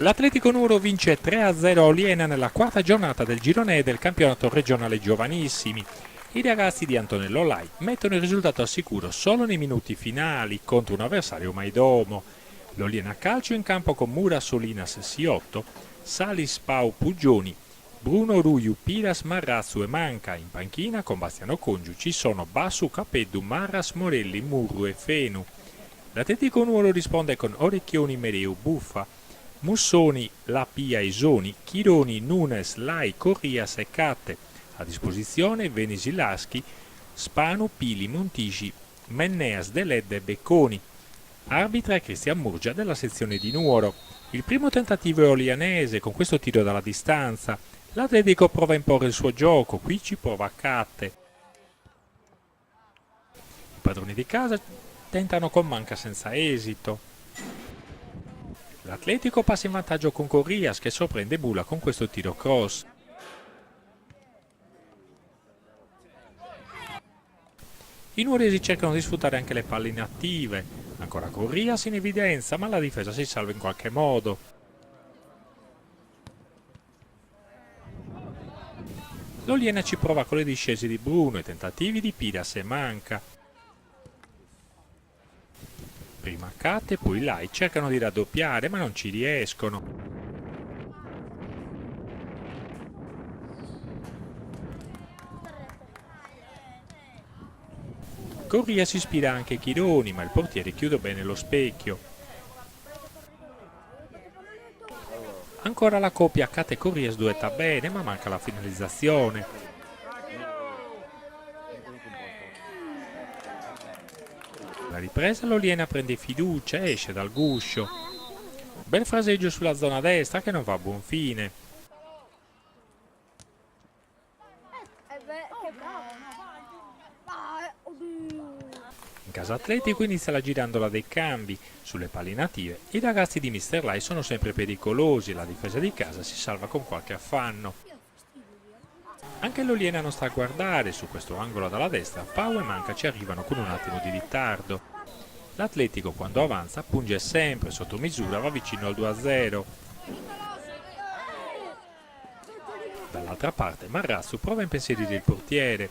L'Atletico Nuoro vince 3-0 a Oliena nella quarta giornata del girone E del campionato regionale giovanissimi. I ragazzi di Antonello Lai mettono il risultato al sicuro solo nei minuti finali contro un avversario maidomo. L'Oliena Calcio in campo con Mura Solinas Siotto, Salis Pau Puggioni, Bruno Ruiu, Piras Marrazzu e Manca. In panchina con Bastiano Congiu ci sono Bassu Capeddu, Marras Morelli, Murru e Fenu. L'Atletico Nuoro risponde con Orecchioni Mereu Buffa, Mussoni, Lapia Isoni, Chironi, Nunes, Lai, Corrias e Catte. A disposizione Venisilaschi, Spanu, Pili, Montigi, Menneas, Deledde e Becconi. Arbitra è Cristian Murgia della sezione di Nuoro. Il primo tentativo è olianese con questo tiro dalla distanza. L'Atletico prova a imporre il suo gioco, qui ci prova Catte. I padroni di casa tentano con Manca senza esito. L'Atletico passa in vantaggio con Corrias che sorprende Bula con questo tiro cross. I nuoresi cercano di sfruttare anche le palle inattive. Ancora Corrias in evidenza, ma la difesa si salva in qualche modo. L'Oliena ci prova con le discese di Bruno e tentativi di Piras e Manca. Prima Catte e poi Lai cercano di raddoppiare ma non ci riescono. Corria si ispira anche Chironi ma il portiere chiude bene lo specchio. Ancora la coppia Catte e Corrias duetta bene ma manca la finalizzazione. La ripresa l'Oliena prende fiducia e esce dal guscio. Bel fraseggio sulla zona destra che non va a buon fine. In casa Atletico inizia la girandola dei cambi. Sulle palle native i ragazzi di Mr. Lai sono sempre pericolosi e la difesa di casa si salva con qualche affanno. Anche l'Oliena non sta a guardare, su questo angolo dalla destra Pau e Manca ci arrivano con un attimo di ritardo. L'Atletico quando avanza punge sempre sotto misura, va vicino al 2-0. Dall'altra parte Marrazzu prova in pensieri del portiere.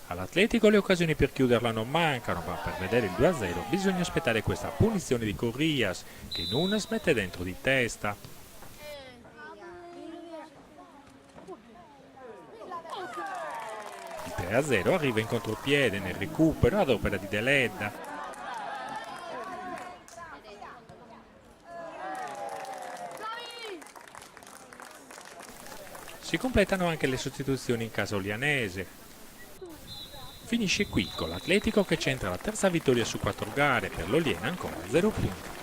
All'Atletico le occasioni per chiuderla non mancano, ma per vedere il 2-0 bisogna aspettare questa punizione di Corrias che Nunes mette dentro di testa. Il 3-0 arriva in contropiede nel recupero ad opera di Deledda. Si completano anche le sostituzioni in casa olianese. Finisce qui con l'Atletico che centra la terza vittoria su 4 gare, per l'Oliena ancora 0 punti.